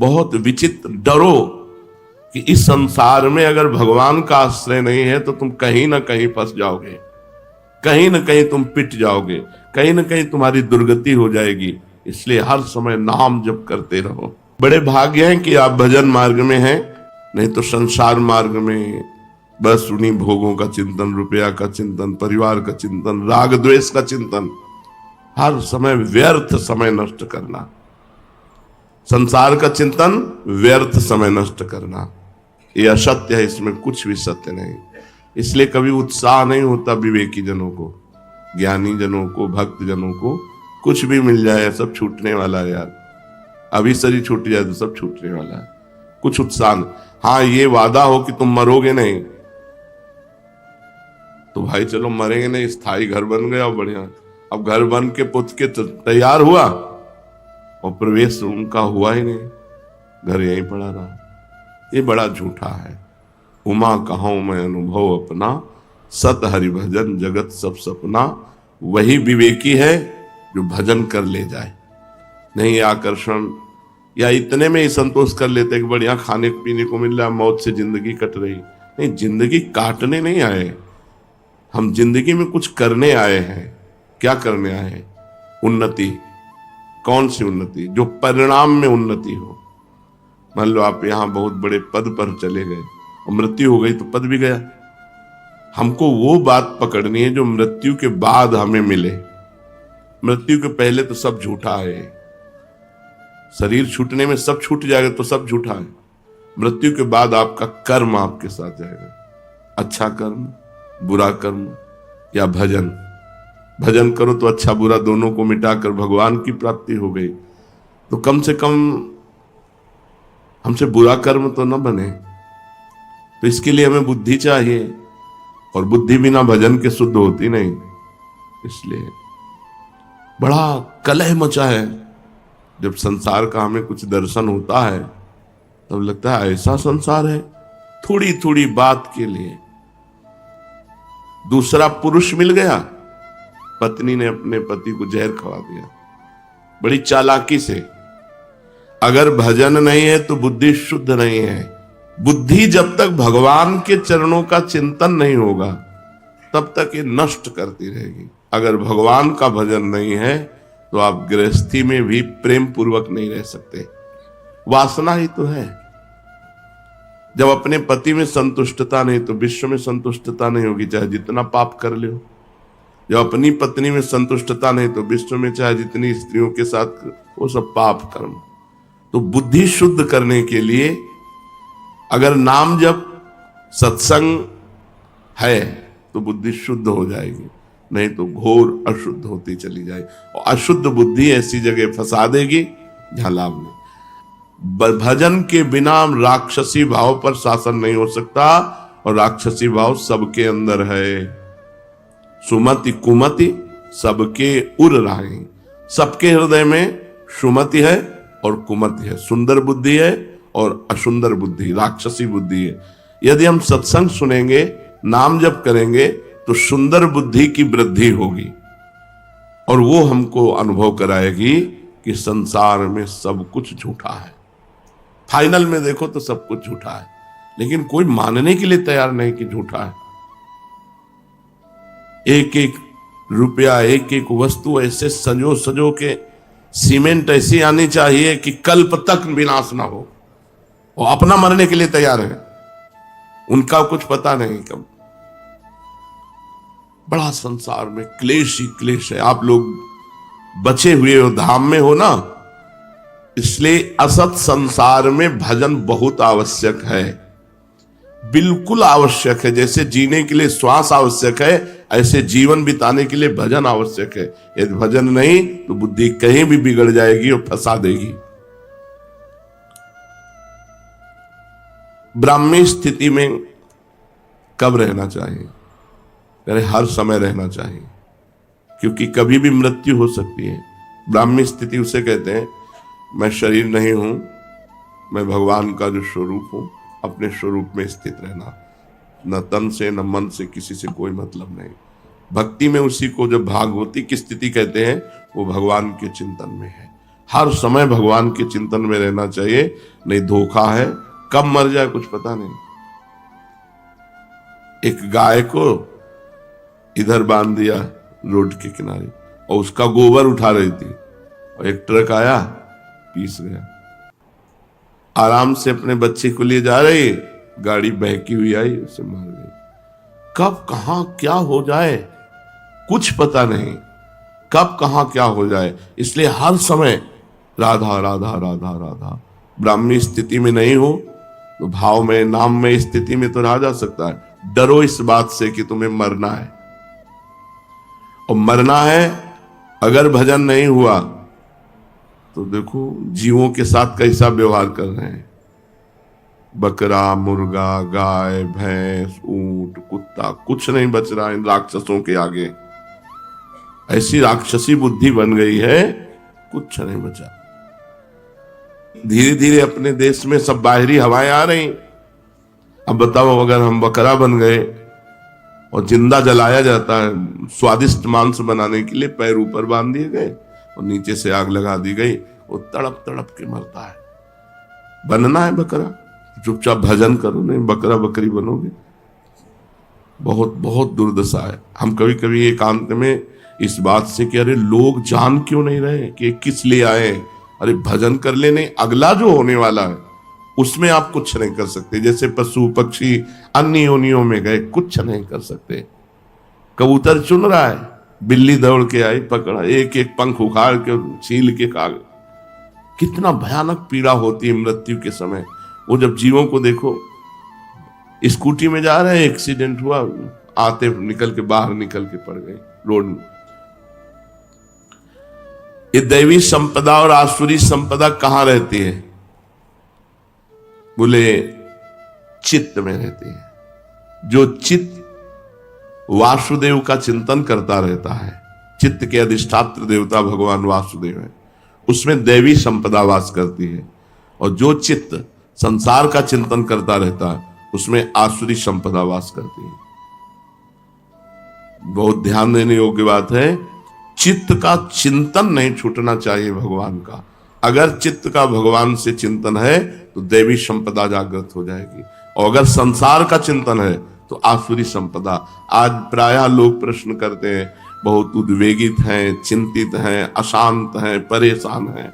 बहुत विचित्र। डरो कि इस संसार में अगर भगवान का आश्रय नहीं है तो तुम कहीं ना कहीं फंस जाओगे, कहीं ना कहीं तुम पिट जाओगे, कहीं ना कहीं तुम्हारी दुर्गति हो जाएगी। इसलिए हर समय नाम जप करते रहो। बड़े भाग्य हैं कि आप भजन मार्ग में हैं, नहीं तो संसार मार्ग में बस उन्हीं भोगों का चिंतन, रुपया का चिंतन, परिवार का चिंतन, राग द्वेष का चिंतन, हर समय व्यर्थ समय नष्ट करना। संसार का चिंतन, व्यर्थ समय नष्ट करना, ये असत्य है, इसमें कुछ भी सत्य नहीं। इसलिए कभी उत्साह नहीं होता विवेकी जनों को, ज्ञानी जनों को, भक्त जनों को। कुछ भी मिल जाए सब छूटने वाला है यार, अभी शरीर छूट जाए तो सब छूटने वाला है, कुछ उत्साह नहीं। हाँ, ये वादा हो कि तुम मरोगे नहीं, तो भाई चलो मरेंगे नहीं, स्थायी घर बन गया और बढ़िया। अब घर बन के पुत के तैयार हुआ और प्रवेश उनका हुआ ही नहीं, घर यहीं पड़ा रहा। ये बड़ा झूठा है। उमा कहूं मैं अनुभव अपना, सत हरि भजन जगत सब सपना। वही विवेकी है जो भजन कर ले जाए, नहीं आकर्षण या इतने में ही संतोष कर लेते कि बढ़िया खाने पीने को मिल रहा, मौत से जिंदगी कट रही। नहीं, जिंदगी काटने नहीं आए हम, जिंदगी में कुछ करने आए हैं। क्या करने आए हैं? उन्नति। कौन सी उन्नति? जो परिणाम में उन्नति हो। मान लो आप यहां बहुत बड़े पद पर चले गए और मृत्यु हो गई तो पद भी गया। हमको वो बात पकड़नी है जो मृत्यु के बाद हमें मिले। मृत्यु के पहले तो सब झूठा है, शरीर छूटने में सब छूट जाएगा तो सब झूठा है। मृत्यु के बाद आपका कर्म आपके साथ जाएगा, अच्छा कर्म, बुरा कर्म या भजन। भजन करो तो अच्छा बुरा दोनों को मिटाकर भगवान की प्राप्ति हो गई, तो कम से कम हमसे बुरा कर्म तो न बने। तो इसके लिए हमें बुद्धि चाहिए, और बुद्धि बिना भजन के शुद्ध होती नहीं। इसलिए बड़ा कलह मचा है। जब संसार का हमें कुछ दर्शन होता है तब लगता है ऐसा संसार है, थोड़ी थोड़ी बात के लिए। दूसरा पुरुष मिल गया, पत्नी ने अपने पति को जहर खवा दिया बड़ी चालाकी से। अगर भजन नहीं है तो बुद्धि शुद्ध नहीं है। बुद्धि जब तक भगवान के चरणों का चिंतन नहीं होगा तब तक ये नष्ट करती रहेगी। अगर भगवान का भजन नहीं है तो आप गृहस्थी में भी प्रेम पूर्वक नहीं रह सकते। वासना ही तो है। जब अपने पति में संतुष्टता नहीं तो विश्व में संतुष्टता नहीं होगी, चाहे जितना पाप कर लो। जब अपनी पत्नी में संतुष्टता नहीं तो विश्व में चाहे जितनी स्त्रियों के साथ, वो सब पाप कर्म। तो बुद्धि शुद्ध करने के लिए अगर नाम जब सत्संग है तो बुद्धि शुद्ध हो जाएगी, नहीं तो घोर अशुद्ध होती चली जाएगी। और अशुद्ध बुद्धि ऐसी जगह फंसा देगी जहां लाभ नहीं। भजन के बिना राक्षसी भाव पर शासन नहीं हो सकता, और राक्षसी भाव सबके अंदर है। सुमति कुमति सबके उर राही। सबके हृदय में सुमति है और कुमति है, सुंदर बुद्धि है और असुंदर बुद्धि, राक्षसी बुद्धि है। यदि हम सत्संग सुनेंगे, नाम जप करेंगे तो सुंदर बुद्धि की वृद्धि होगी, और वो हमको अनुभव कराएगी कि संसार में सब कुछ झूठा है। फाइनल में देखो तो सब कुछ झूठा है, लेकिन कोई मानने के लिए तैयार नहीं कि झूठा है। एक एक रुपया, एक एक वस्तु ऐसे सजो सजो के, सीमेंट ऐसी आनी चाहिए कि कल्प तक विनाश ना हो। वो अपना मरने के लिए तैयार है, उनका कुछ पता नहीं कब। बड़ा संसार में क्लेश ही क्लेश है। आप लोग बचे हुए हो, धाम में हो ना, इसलिए असत संसार में भजन बहुत आवश्यक है, बिल्कुल आवश्यक है। जैसे जीने के लिए श्वास आवश्यक है, ऐसे जीवन बिताने के लिए भजन आवश्यक है। यदि भजन नहीं तो बुद्धि कहीं भी बिगड़ जाएगी और फंसा देगी। ब्राह्मी स्थिति में कब रहना चाहिए? अरे हर समय रहना चाहिए, क्योंकि कभी भी मृत्यु हो सकती है। ब्राह्मी स्थिति उसे कहते हैं, मैं शरीर नहीं हूं, मैं भगवान का जो स्वरूप हूं, अपने स्वरूप में स्थित रहना, न तन से न मन से किसी से कोई मतलब नहीं। भक्ति में उसी को जब भागवती की स्थिति कहते हैं, वो भगवान के चिंतन में है। हर समय भगवान के चिंतन में रहना चाहिए, नहीं धोखा है, कब मर जाए कुछ पता नहीं। एक गाय को इधर बांध दिया रोड के किनारे और उसका गोबर उठा रही थी और एक ट्रक आया पीस गया। आराम से अपने बच्चे को लिए जा रही, गाड़ी बहकी हुई आई, उसे मार गई। कब कहां क्या हो जाए कुछ पता नहीं, कब कहां क्या हो जाए। इसलिए हर समय राधा राधा राधा राधा। ब्राह्मी स्थिति में नहीं हो तो भाव में, नाम में, स्थिति में तो रहा जा सकता है। डरो इस बात से कि तुम्हें मरना है, और मरना है अगर भजन नहीं हुआ तो देखो जीवों के साथ कैसा व्यवहार कर रहे हैं। बकरा, मुर्गा, गाय, भैंस, ऊंट, कुत्ता, कुछ नहीं बच रहा इन राक्षसों के आगे। ऐसी राक्षसी बुद्धि बन गई है, कुछ नहीं बचा। धीरे धीरे अपने देश में सब बाहरी हवाएं आ रही। अब बताओ अगर हम बकरा बन गए और जिंदा जलाया जाता है, स्वादिष्ट मांस बनाने के लिए पैर ऊपर बांध दिए गए और नीचे से आग लगा दी गई, वो तड़प तड़प के मरता है। बनना है बकरा, चुपचाप भजन करो, नहीं बकरा बकरी बनोगे। बहुत बहुत दुर्दशा है। हम कभी कभी एकांत में इस बात से कि अरे लोग जान क्यों नहीं रहे कि किस लिए आए, अरे भजन कर लेने, अगला जो होने वाला है उसमें आप कुछ नहीं कर सकते। जैसे पशु पक्षी अन्य योनियों में गए, कुछ नहीं कर सकते। कबूतर चुन रहा है, बिल्ली दौड़ के आई, पकड़ा, एक एक पंख उखाड़ के छील के खा गए। कितना भयानक पीड़ा होती है मृत्यु के समय। वो जब जीवों को देखो, स्कूटी में जा रहे हैं, एक्सीडेंट हुआ, आते निकल के बाहर निकल के पड़ गए रोड में। ये दैवी संपदा और आसुरी संपदा कहां रहती है? बोले चित्त में रहती है। जो चित्त वासुदेव का चिंतन करता रहता है, चित्त के अधिष्ठात्र देवता भगवान वासुदेव है, उसमें दैवी संपदा वास करती है। और जो चित्त संसार का चिंतन करता रहता है, उसमें आसुरी संपदा वास करती है। बहुत ध्यान देने योग्य बात है। चित्त का चिंतन नहीं छूटना चाहिए भगवान का। अगर चित्त का भगवान से चिंतन है तो दैवी संपदा जागृत हो जाएगी, और अगर संसार का चिंतन है तो आसुरी संपदा। आज प्रायः लोग प्रश्न करते हैं, बहुत उद्वेगित हैं, चिंतित हैं, अशांत हैं, परेशान हैं।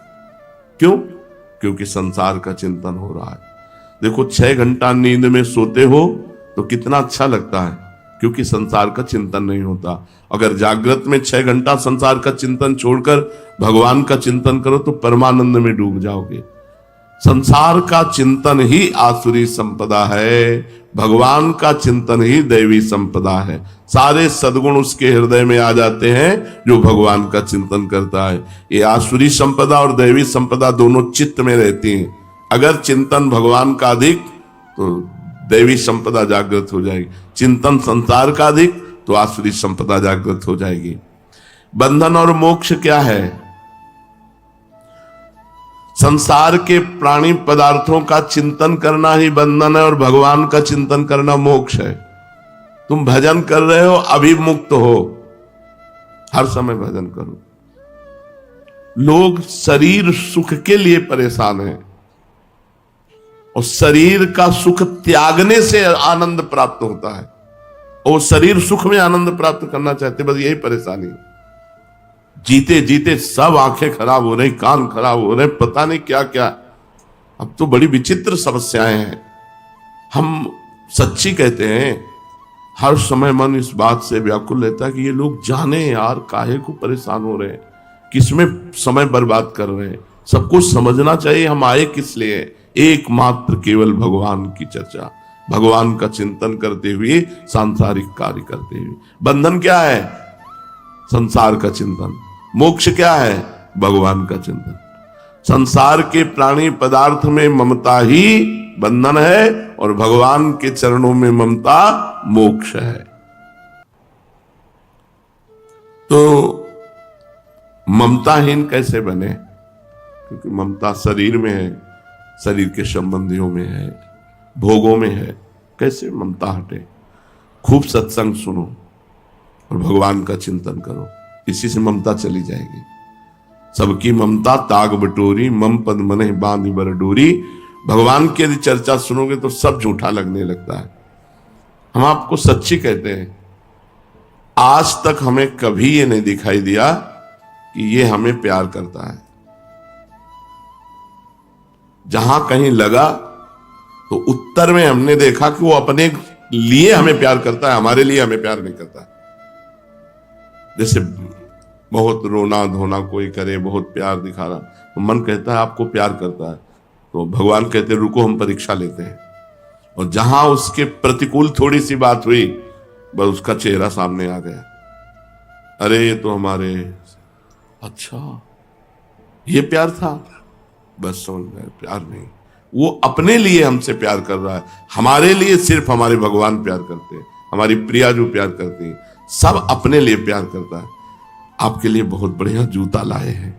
क्यों? क्योंकि संसार का चिंतन हो रहा है। देखो 6 घंटा नींद में सोते हो तो कितना अच्छा लगता है, क्योंकि संसार का चिंतन नहीं होता। अगर जागृत में 6 घंटा संसार का चिंतन छोड़कर भगवान का चिंतन करो तो परमानंद में डूब जाओगे। संसार का चिंतन ही आसुरी संपदा है, भगवान का चिंतन ही दैवी संपदा है। सारे सद्गुण उसके हृदय में आ जाते हैं जो भगवान का चिंतन करता है। ये आसुरी संपदा और दैवी संपदा दोनों चित्त में रहती हैं। अगर चिंतन भगवान का अधिक तो दैवी संपदा जागृत हो जाएगी, चिंतन संसार का अधिक तो आसुरी संपदा जागृत हो जाएगी। बंधन और मोक्ष क्या है? संसार के प्राणी पदार्थों का चिंतन करना ही बंधन है और भगवान का चिंतन करना मोक्ष है। तुम भजन कर रहे हो, अभी मुक्त हो, हर समय भजन करो। लोग शरीर सुख के लिए परेशान हैं और शरीर का सुख त्यागने से आनंद प्राप्त होता है, और शरीर सुख में आनंद प्राप्त करना चाहते, बस यही परेशानी। जीते जीते सब आंखें खराब हो रही, कान खराब हो रहे, पता नहीं क्या क्या। अब तो बड़ी विचित्र समस्याएं हैं। हम सच्ची कहते हैं, हर समय मन इस बात से व्याकुल रहता है कि ये लोग जाने यार काहे को परेशान हो रहे हैं, किसमें समय बर्बाद कर रहे हैं। सबको समझना चाहिए हम आए किस लिए। एकमात्र केवल भगवान की चर्चा, भगवान का चिंतन करते हुए, सांसारिक कार्य करते हुए। बंधन क्या है? संसार का चिंतन। मोक्ष क्या है? भगवान का चिंतन। संसार के प्राणी पदार्थ में ममता ही बंधन है और भगवान के चरणों में ममता मोक्ष है। तो ममताहीन कैसे बने? क्योंकि ममता शरीर में है, शरीर के संबंधियों में है, भोगों में है। कैसे ममता हटे? खूब सत्संग सुनो और भगवान का चिंतन करो, इसी से ममता चली जाएगी। सबकी ममता ताग बटोरी, मम पद मने बांध बर डोरी। भगवान की यदि चर्चा सुनोगे तो सब झूठा लगने लगता है। हम आपको सच्ची कहते हैं, आज तक हमें कभी ये नहीं दिखाई दिया कि ये हमें प्यार करता है। जहां कहीं लगा तो उत्तर में हमने देखा कि वो अपने लिए हमें प्यार करता है, हमारे लिए हमें प्यार नहीं करता। जैसे बहुत रोना धोना कोई करे, बहुत प्यार दिखा रहा, तो मन कहता है आपको प्यार करता है, तो भगवान कहते हैं रुको हम परीक्षा लेते हैं। और जहां उसके प्रतिकूल थोड़ी सी बात हुई, बस उसका चेहरा सामने आ गया, अरे ये तो हमारे, अच्छा ये प्यार था, बस समझ गए प्यार नहीं। वो अपने लिए हमसे प्यार कर रहा है, हमारे लिए सिर्फ हमारे भगवान प्यार करते हैं, हमारी प्रिया जो प्यार करती है, सब अपने लिए प्यार करता है। आपके लिए बहुत बढ़िया जूता लाए हैं,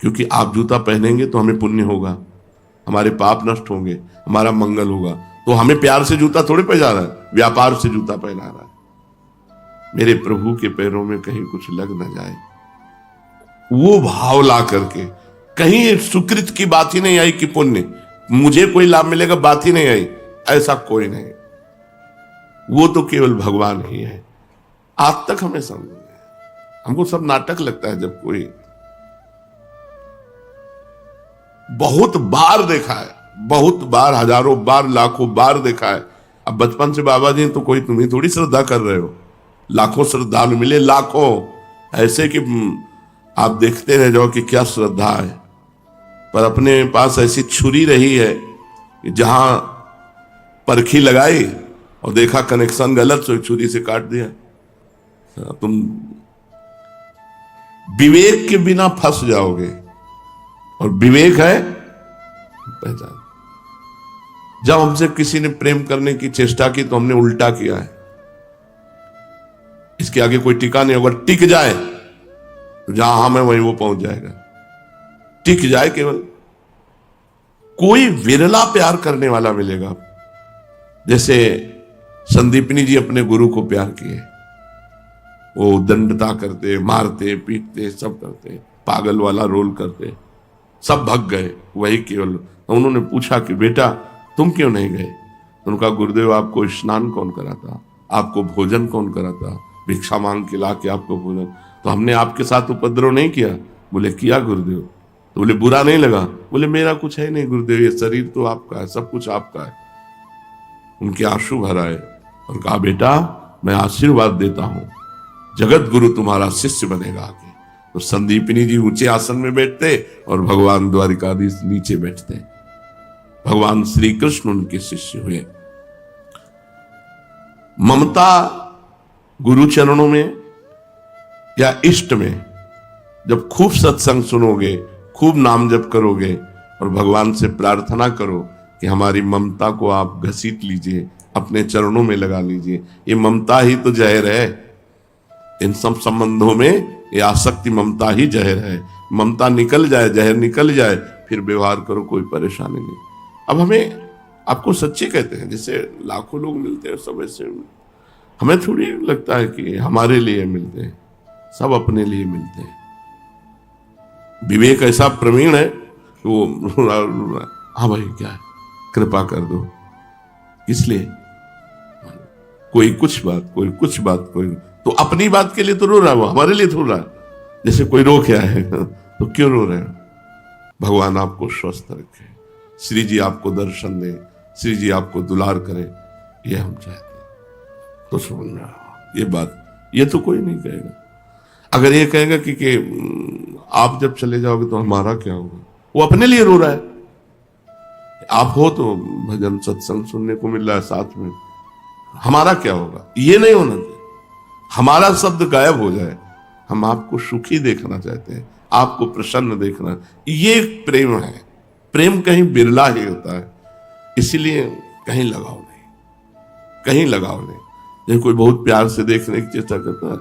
क्योंकि आप जूता पहनेंगे तो हमें पुण्य होगा, हमारे पाप नष्ट होंगे, हमारा मंगल होगा। तो हमें प्यार से जूता थोड़ी पहना रहा है, व्यापार से जूता पहना रहा है। मेरे प्रभु के पैरों में कहीं कुछ लग न जाए, वो भाव ला करके, कहीं सुकृत की बात ही नहीं आई कि पुण्य मुझे कोई लाभ मिलेगा, बात ही नहीं आई, ऐसा कोई नहीं। वो तो केवल भगवान ही है। आज तक हमें समझ नहीं, हमको सब नाटक लगता है। जब कोई बहुत बार देखा है, बहुत बार, हजारों बार, लाखों बार देखा है। अब बचपन से बाबा जी तो कोई तुम्हें थोड़ी श्रद्धा कर रहे हो, लाखों श्रद्धालु मिले, लाखों, ऐसे कि आप देखते रह जाओ कि क्या श्रद्धा है। पर अपने पास ऐसी छुरी रही है कि जहां परखी लगाई और देखा कनेक्शन गलत, तो छुरी से काट दिया। तुम विवेक के बिना फंस जाओगे, और विवेक है पहचान। जब हमसे किसी ने प्रेम करने की चेष्टा की तो हमने उल्टा किया है, इसके आगे कोई टिका नहीं होगा। टिक जाए तो जहां हम है वहीं वो पहुंच जाएगा, टिक जाए केवल। कोई विरला प्यार करने वाला मिलेगा। जैसे संदीपनी जी अपने गुरु को प्यार किए, वो दंडता करते, मारते पीटते, सब करते, पागल वाला रोल करते, सब भग गए, वही केवल। तो उन्होंने पूछा कि बेटा तुम क्यों नहीं गए? उनका गुरुदेव आपको स्नान कौन कराता, आपको भोजन कौन कराता, भिक्षा मांग के ला के आपको भोजन, तो हमने आपके साथ उपद्रव नहीं किया? बोले किया गुरुदेव। तो बोले बुरा नहीं लगा? बोले मेरा कुछ है नहीं गुरुदेव, ये शरीर तो आपका है, सब कुछ आपका है। उनके आंसू भर आए और कहा बेटा मैं आशीर्वाद देता हूं, जगत गुरु तुम्हारा शिष्य बनेगा आगे। तो संदीपनी जी ऊंचे आसन में बैठते और भगवान द्वारिकाधीश नीचे बैठते। भगवान श्री कृष्ण उनके शिष्य हुए। ममता गुरु चरणों में या इष्ट में, जब खूब सत्संग सुनोगे, खूब नाम जप करोगे और भगवान से प्रार्थना करो कि हमारी ममता को आप घसीट लीजिए, अपने चरणों में लगा लीजिए। ये ममता ही तो जहर है। इन सब संबंधों में ये आसक्ति ममता ही जहर है। ममता निकल जाए, जहर निकल जाए, फिर व्यवहार करो, कोई परेशानी नहीं। अब हमें, आपको सच्चे कहते हैं, जैसे लाखों लोग मिलते हैं सब ऐसे, हमें थोड़ी लगता है कि हमारे लिए मिलते हैं, सब अपने लिए मिलते हैं। विवेक ऐसा प्रवीण है कि वो हाँ भाई क्या है, कृपा कर दो, इसलिए कोई कुछ बात, कोई कुछ बात, कोई तो अपनी बात के लिए तो रो रहा है, वो हमारे लिए थोड़ा। जैसे कोई रो क्या है तो क्यों रो रहे हो? भगवान आपको स्वस्थ रखे, श्री जी आपको दर्शन दे, श्री जी आपको दुलार करे, ये हम चाहते हैं। तो समझना ये बात, ये तो कोई नहीं कहेगा। अगर ये कहेगा कि आप जब चले जाओगे तो हमारा क्या होगा, वो अपने लिए रो रहा है। आप हो तो भजन सत्संग सुनने को मिल रहा है साथ में, हमारा क्या होगा? ये नहीं होना चाहिए। हमारा शब्द गायब हो जाए। हम आपको सुखी देखना चाहते हैं, आपको प्रसन्न देखना, ये प्रेम है। प्रेम कहीं बिरला ही होता है, इसीलिए कहीं लगाव नहीं, कहीं लगाव नहीं। जैसे कोई बहुत प्यार से देखने की चेष्टा करता है,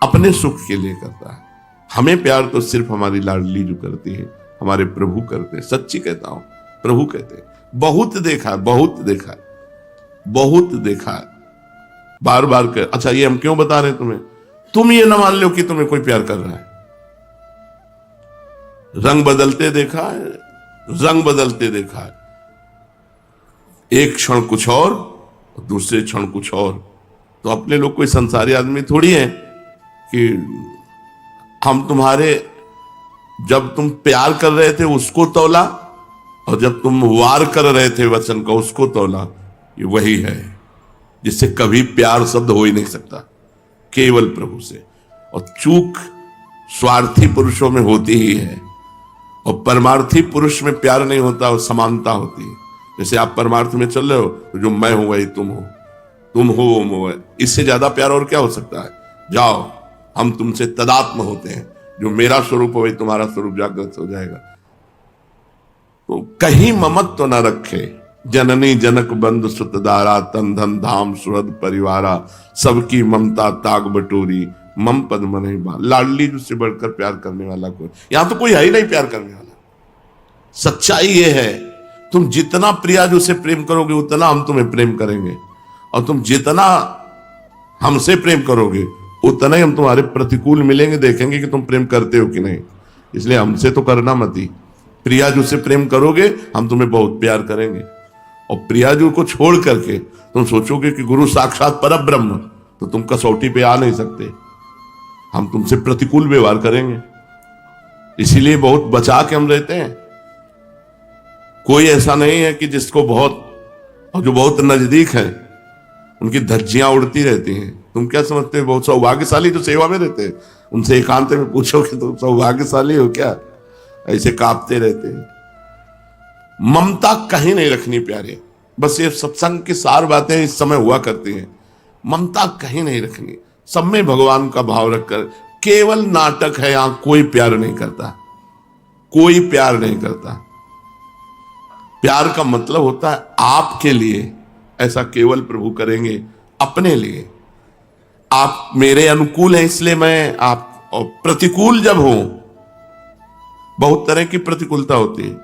अपने सुख के लिए करता है। हमें प्यार तो सिर्फ हमारी लाडली जो करती है, हमारे प्रभु करते हैं। सच्ची कहता हूं, प्रभु कहते हैं। बहुत देखा है, बहुत देखा है, बहुत देखा है, बार बार कर। अच्छा ये हम क्यों बता रहे हैं तुम्हें? तुम ये ना मान लो कि तुम्हें कोई प्यार कर रहा है। रंग बदलते देखा है, रंग बदलते देखा है। एक क्षण कुछ और दूसरे क्षण कुछ और। तो अपने लोग कोई संसारी आदमी थोड़ी है कि हम तुम्हारे, जब तुम प्यार कर रहे थे उसको तौला और जब तुम वार कर रहे थे वचन का उसको तौला। ये वही है जिससे कभी प्यार शब्द हो ही नहीं सकता, केवल प्रभु से। और चूक स्वार्थी पुरुषों में होती ही है, और परमार्थी पुरुष में प्यार नहीं होता, और समानता होती है। जैसे आप परमार्थ में चल रहे हो तो जो मैं हूं वही तुम हो, तुम हो वो मैं। इससे ज्यादा प्यार और क्या हो सकता है? जाओ, हम तुमसे तदात्म होते हैं, जो मेरा स्वरूप हो वही तुम्हारा स्वरूप जागृत हो जाएगा। तो कहीं ममत्व न रखे, जननी जनक बंधु सुतदारा, तन धन धाम सुहृद परिवारा, सबकी ममता ताग बटोरी, मम पद मन ही बा। लाडली से बढ़कर प्यार करने वाला कोई, यहां तो कोई है ही नहीं प्यार करने वाला। सच्चाई ये है, तुम जितना प्रियाजू से प्रेम करोगे उतना हम तुम्हें प्रेम करेंगे, और तुम जितना हमसे प्रेम करोगे उतना ही हम तुम्हारे प्रतिकूल मिलेंगे, देखेंगे कि तुम प्रेम करते हो कि नहीं। इसलिए हमसे तो करना मत ही। प्रियाजू से प्रेम करोगे हम तुम्हें बहुत प्यार करेंगे, और प्रियाजू को छोड़ करके तुम सोचोगे कि गुरु साक्षात परब्रह्म, तो तुम कसौटी पे आ नहीं सकते। हम तुमसे प्रतिकूल व्यवहार करेंगे, इसीलिए बहुत बचा के हम रहते हैं। कोई ऐसा नहीं है कि जिसको बहुत, और जो बहुत नजदीक है उनकी धज्जियां उड़ती रहती हैं। तुम क्या समझते हो? बहुत सौभाग्यशाली जो सेवा में रहते हैं, उनसे एकांत में पूछोगे तो सौभाग्यशाली हो क्या? ऐसे कांपते रहते हैं। ममता कहीं नहीं रखनी प्यारे। बस ये सत्संग की सार बातें इस समय हुआ करती हैं। ममता कहीं नहीं रखनी, सब में भगवान का भाव रखकर। केवल नाटक है, यहां कोई प्यार नहीं करता, कोई प्यार नहीं करता। प्यार का मतलब होता है आपके लिए, ऐसा केवल प्रभु करेंगे अपने लिए। आप मेरे अनुकूल हैं इसलिए मैं आप, और प्रतिकूल जब हो, बहुत तरह की प्रतिकूलता होती है।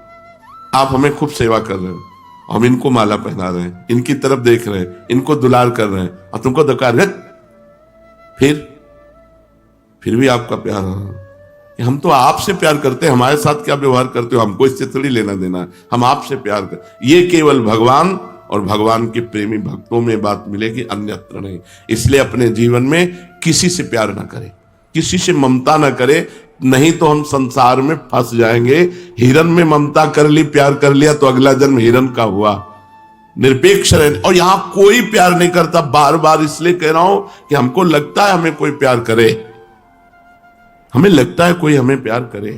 आप हमें खूब सेवा कर रहे हो, हम इनको माला पहना रहे हैं, इनकी तरफ देख रहे हैं, इनको दुलार कर रहे हैं, और तुमको धकार है, फिर भी आपका प्यार। हम तो आपसे प्यार करते हैं, हमारे साथ क्या व्यवहार करते हो हमको इससे थोड़ी लेना देना है, हम आपसे प्यार कर। ये केवल भगवान और भगवान के प्रेमी भक्तों में बात मिलेगी, अन्यत्र नहीं। इसलिए अपने जीवन में किसी से प्यार ना करें, किसी से ममता ना करें, नहीं तो हम संसार में फंस जाएंगे। हिरन में ममता कर ली, प्यार कर लिया तो अगला जन्म हिरन का हुआ। निरपेक्ष रहे। और यहां कोई प्यार नहीं करता, बार बार इसलिए कह रहा हूं कि हमको लगता है हमें कोई प्यार करे, हमें लगता है कोई हमें प्यार करे,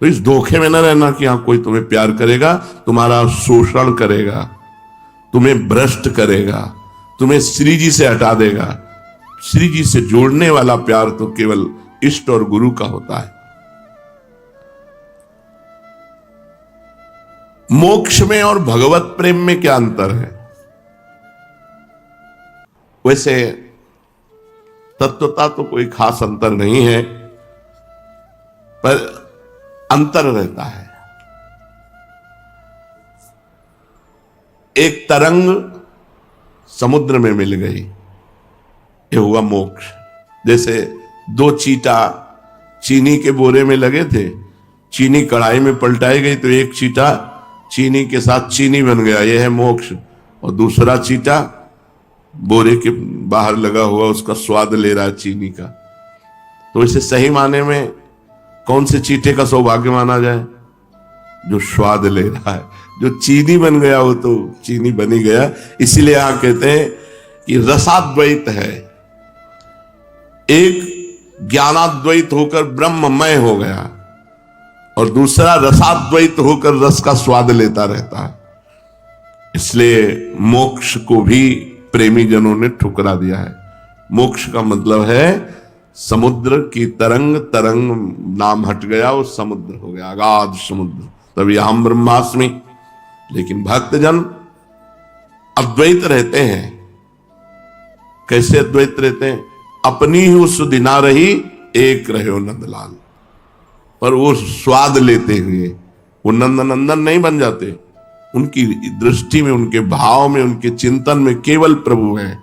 तो इस धोखे में न रहना कि हाँ कोई तुम्हें प्यार करेगा, तुम्हारा शोषण करेगा, तुम्हें भ्रष्ट करेगा, तुम्हें श्री जी से हटा देगा। श्री जी से जोड़ने वाला प्यार तो केवल इष्ट और गुरु का होता है। मोक्ष में और भगवत प्रेम में क्या अंतर है? वैसे तत्वता तो कोई खास अंतर नहीं है, पर अंतर रहता है। एक तरंग समुद्र में मिल गई, ये हुआ मोक्ष। जैसे दो चीटा चीनी के बोरे में लगे थे, चीनी कढ़ाई में पलटाई गई तो एक चीटा चीनी के साथ चीनी बन गया, यह है मोक्ष। और दूसरा चीटा बोरे के बाहर लगा हुआ उसका स्वाद ले रहा है चीनी का। तो इसे सही माने में कौन से चीटे का सौभाग्य माना जाए? जो स्वाद ले रहा है। जो चीनी बन गया वो तो चीनी बनी गया। इसीलिए यहां कहते हैं कि रसाद्वैत है। एक ज्ञानाद्वैत होकर ब्रह्ममय हो गया, और दूसरा रसाद्वैत होकर रस का स्वाद लेता रहता है। इसलिए मोक्ष को भी प्रेमी जनों ने ठुकरा दिया है। मोक्ष का मतलब है समुद्र की तरंग, तरंग नाम हट गया और समुद्र हो गया, अगाध समुद्र। तभी हम ब्रह्मास्मि। लेकिन भक्तजन अद्वैत रहते हैं। कैसे अद्वैत रहते हैं? अपनी ही उस दिना रही एक रहे नंदलाल, पर वो स्वाद लेते हुए वो नंदनंदन नहीं बन जाते। उनकी दृष्टि में, उनके भाव में, उनके चिंतन में केवल प्रभु है।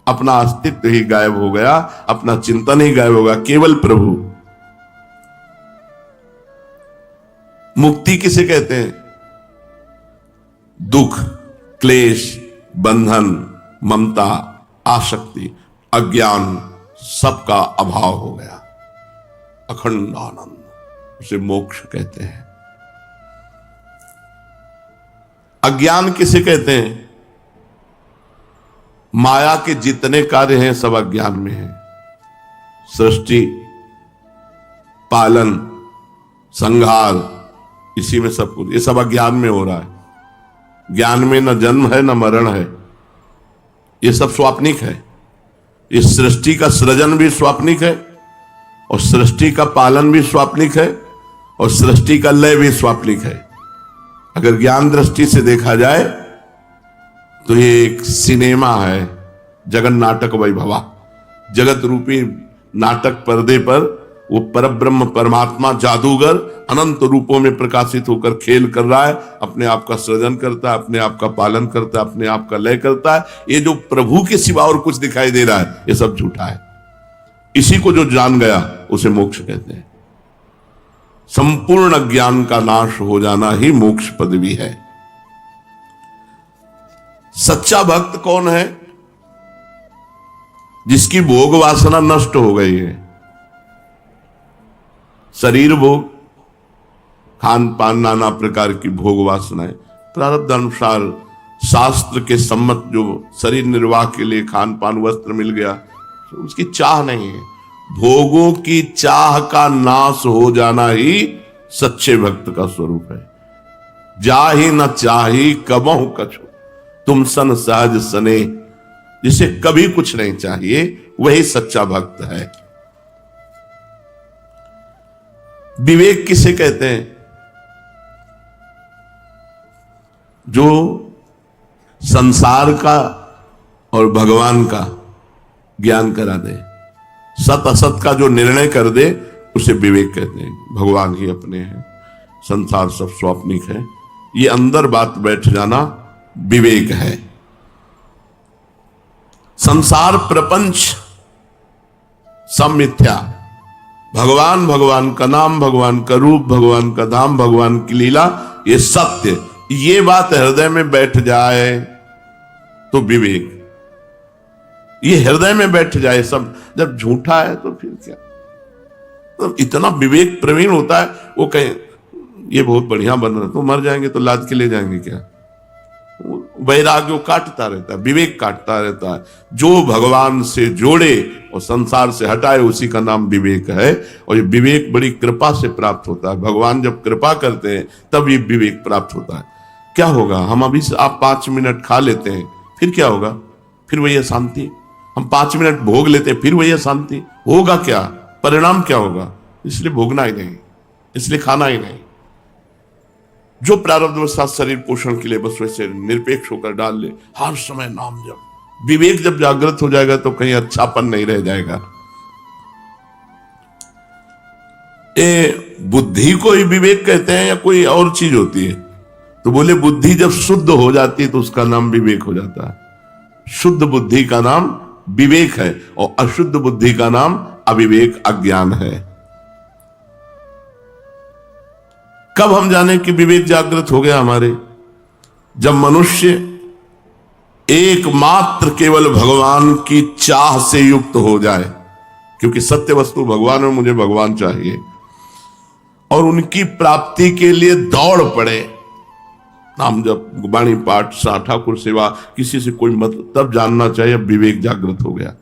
अपना अस्तित्व ही गायब हो गया, अपना चिंतन ही गायब होगा, केवल प्रभु। मुक्ति किसे कहते हैं? दुख, क्लेश, बंधन, ममता, आसक्ति, अज्ञान सबका अभाव हो गया, अखंड आनंद, उसे मोक्ष कहते हैं। अज्ञान किसे कहते हैं? माया के जितने कार्य हैं सब अज्ञान में हैं। सृष्टि, पालन, संहार, इसी में सब कुछ, ये सब अज्ञान में हो रहा है। ज्ञान में न जन्म है न मरण है, ये सब स्वाप्निक है। इस सृष्टि का सृजन भी स्वाप्निक है, और सृष्टि का पालन भी स्वाप्निक है, और सृष्टि का लय भी स्वाप्निक है। अगर ज्ञान दृष्टि से देखा जाए तो ये एक सिनेमा है, जगन नाटक वैभवा। जगत रूपी नाटक पर्दे पर वो परब्रह्म परमात्मा जादूगर अनंत रूपों में प्रकाशित होकर खेल कर रहा है, अपने आप का सृजन करता है, अपने आप का पालन करता है, अपने आप का लय करता है। ये जो प्रभु के सिवा और कुछ दिखाई दे रहा है, ये सब झूठा है। इसी को जो जान गया उसे मोक्ष कहते हैं। संपूर्ण ज्ञान का नाश हो जाना ही मोक्ष पदवी है। सच्चा भक्त कौन है? जिसकी भोग वासना नष्ट हो गई है। शरीर भोग, खान पान, नाना प्रकार की भोग वासनाएं, प्रारब्ध अनुसार शास्त्र के सम्मत जो शरीर निर्वाह के लिए खान पान वस्त्र मिल गया, तो उसकी चाह नहीं है। भोगों की चाह का नाश हो जाना ही सच्चे भक्त का स्वरूप है। जाहि न चाही कबहु कछु, तुम सन सहज सने। जिसे कभी कुछ नहीं चाहिए वही सच्चा भक्त है। विवेक किसे कहते हैं? जो संसार का और भगवान का ज्ञान करा दे, सत असत का जो निर्णय कर दे, उसे विवेक कहते हैं। भगवान ही अपने हैं, संसार सब स्वाप्निक है, ये अंदर बात बैठ जाना विवेक है। संसार प्रपंच सब मिथ्या, भगवान, भगवान का नाम, भगवान का रूप, भगवान का धाम, भगवान की लीला, ये सत्य। ये बात हृदय में बैठ जाए तो विवेक, ये हृदय में बैठ जाए सब। जब झूठा है तो फिर क्या? तो इतना विवेक प्रवीण होता है, वो कहे ये बहुत बढ़िया बन रहा है, तो मर जाएंगे तो लाद के ले जाएंगे क्या? वैराग्य काटता रहता है, विवेक काटता रहता है। जो भगवान से जोड़े और संसार से हटाए, उसी का नाम विवेक है। और ये विवेक बड़ी कृपा से प्राप्त होता है। भगवान जब कृपा करते हैं तब ये विवेक प्राप्त होता है। क्या होगा? हम अभी से आप 5 मिनट खा लेते हैं, फिर क्या होगा? फिर वही अशांति। हम 5 मिनट भोग लेते हैं, फिर वही अशांति। होगा क्या? परिणाम क्या होगा? इसलिए भोगना ही नहीं, इसलिए खाना ही नहीं। जो प्रारब्धवशात शरीर पोषण के लिए बस वैसे निरपेक्ष होकर डाल ले, हर समय नाम जप। विवेक जब जागृत हो जाएगा तो कहीं अच्छापन नहीं रह जाएगा। बुद्धि को ही विवेक कहते हैं या कोई और चीज होती है? तो बोले बुद्धि जब शुद्ध हो जाती है तो उसका नाम विवेक हो जाता है। शुद्ध बुद्धि का नाम विवेक है, और अशुद्ध बुद्धि का नाम अविवेक, अज्ञान है। कब हम जाने कि विवेक जागृत हो गया हमारे? जब मनुष्य एकमात्र केवल भगवान की चाह से युक्त हो जाए, क्योंकि सत्य वस्तु भगवान और मुझे भगवान चाहिए, और उनकी प्राप्ति के लिए दौड़ पड़े। नाम जप, वाणी पाठ, ठाकुर सेवा, किसी से कोई मत, तब जानना चाहिए अब विवेक जागृत हो गया।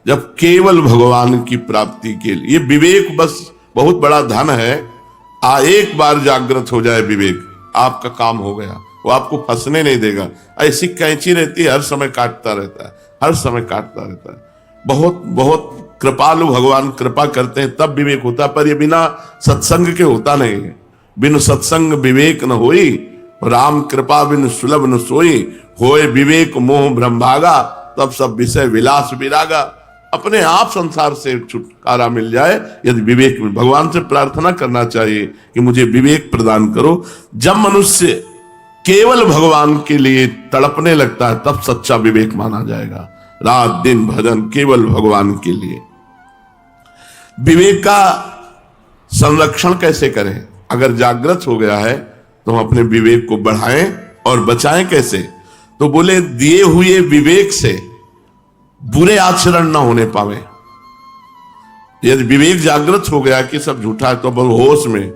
जब केवल भगवान की प्राप्ति के लिए, विवेक बस बहुत बड़ा धन है। एक बार जागृत हो जाए विवेक, आपका काम हो गया। वो आपको फंसने नहीं देगा। ऐसी कैंची रहती है, हर समय काटता रहता है, हर समय काटता रहता है। बहुत बहुत कृपालु भगवान कृपा करते हैं तब विवेक होता है, पर ये बिना सत्संग के होता नहीं है। बिन सत्संग विवेक न होई, राम कृपा बिन सुलभ न सोई। होए विवेक मोह भ्रम भागा, तब सब विषय विलास विरागा। अपने आप संसार से छुटकारा मिल जाए यदि विवेक में। भगवान से प्रार्थना करना चाहिए कि मुझे विवेक प्रदान करो। जब मनुष्य केवल भगवान के लिए तड़पने लगता है तब सच्चा विवेक माना जाएगा। रात दिन भजन केवल भगवान के लिए। विवेक का संरक्षण कैसे करें? अगर जागृत हो गया है तो हम अपने विवेक को बढ़ाएं और बचाएं कैसे? तो बोले दिए हुए विवेक से बुरे आचरण ना होने पावे। यदि विवेक जागृत हो गया कि सब झूठा है तो अब होश में,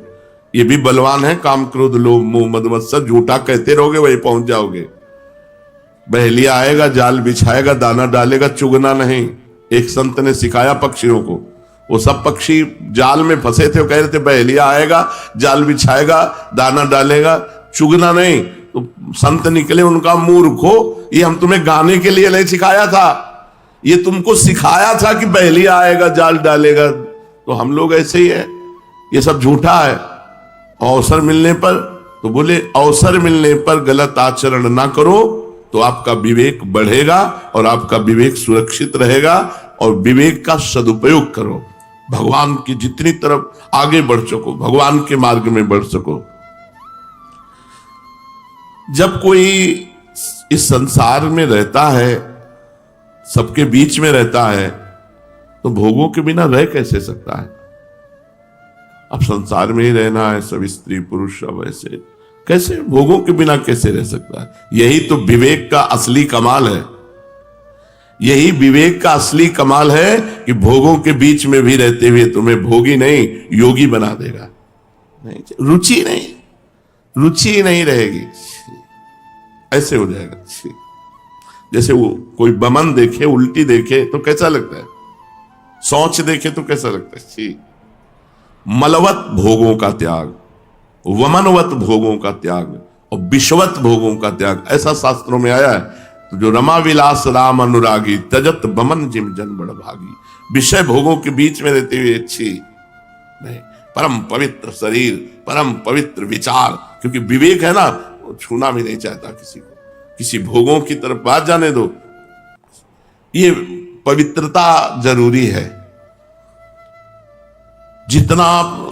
ये भी बलवान है, काम क्रोध लोभ मोह मद मत्सर, झूठा कहते रहोगे वही पहुंच जाओगे। बहेलिया आएगा, जाल बिछाएगा, दाना डालेगा, चुगना नहीं। एक संत ने सिखाया पक्षियों को, वो सब पक्षी जाल में फंसे थे, वो कह रहे थे बहेलिया आएगा, जाल बिछाएगा, दाना डालेगा, चुगना नहीं। तो संत निकले, उनका मूर्खो, ये हम तुम्हें गाने के लिए नहीं सिखाया था, ये तुमको सिखाया था कि बहेलिया आएगा, जाल डालेगा। तो हम लोग ऐसे ही है, ये सब झूठा है। अवसर मिलने पर, तो बोले अवसर मिलने पर गलत आचरण ना करो तो आपका विवेक बढ़ेगा और आपका विवेक सुरक्षित रहेगा, और विवेक का सदुपयोग करो, भगवान की जितनी तरफ आगे बढ़ सको, भगवान के मार्ग में बढ़ सको। जब कोई इस संसार में रहता है, सबके बीच में रहता है, तो भोगों के बिना रह कैसे सकता है? अब संसार में ही रहना है, सब स्त्री पुरुष सब ऐसे, कैसे भोगों के बिना कैसे रह सकता है? यही तो विवेक का असली कमाल है। यही विवेक का असली कमाल है कि भोगों के बीच में भी रहते हुए तुम्हें भोगी नहीं योगी बना देगा। नहीं, रुचि नहीं रहेगी, ऐसे हो जाएगा। जैसे वो कोई बमन देखे, उल्टी देखे तो कैसा लगता है? सोच देखे तो कैसा लगता है? मलवत भोगों का त्याग, वमनवत भोगों का त्याग और विश्वत भोगों का त्याग, ऐसा शास्त्रों में आया है। तो जो रमा विलास राम अनुरागी, तजत बमन जिम जन बड़ भागी। विषय भोगों के बीच में रहते हुए अच्छी नहीं, परम पवित्र शरीर, परम पवित्र विचार, क्योंकि विवेक है ना, वो छूना भी नहीं चाहता किसी को, किसी भोगों की तरफ बात जाने दो। ये पवित्रता जरूरी है। जितना आप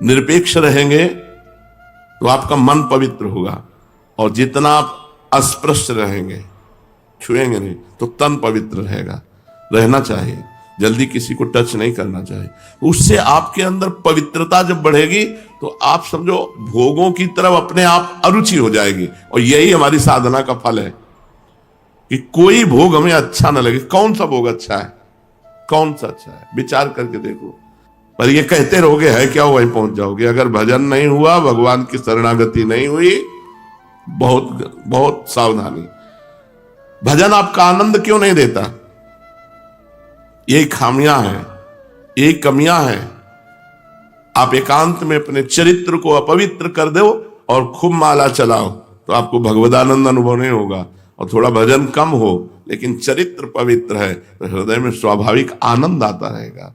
निरपेक्ष रहेंगे तो आपका मन पवित्र होगा, और जितना आप अस्पृश्य रहेंगे, छुएंगे नहीं, तो तन पवित्र रहेगा। रहना चाहिए, जल्दी किसी को टच नहीं करना चाहिए। उससे आपके अंदर पवित्रता जब बढ़ेगी तो आप समझो भोगों की तरफ अपने आप अरुचि हो जाएगी। और यही हमारी साधना का फल है कि कोई भोग हमें अच्छा ना लगे। कौन सा भोग अच्छा है, कौन सा अच्छा है, विचार करके देखो। पर ये कहते रहोगे है क्या, वहीं पहुंच जाओगे। अगर भजन नहीं हुआ, भगवान की शरणागति नहीं हुई, बहुत बहुत सावधानी। भजन आपका आनंद क्यों नहीं देता? ये खामियां हैं, ये कमियां हैं। आप एकांत में अपने चरित्र को अपवित्र कर दो और खूब माला चलाओ तो आपको भगवदानंद अनुभव नहीं होगा। और थोड़ा भजन कम हो लेकिन चरित्र पवित्र है तो हृदय में स्वाभाविक आनंद आता रहेगा।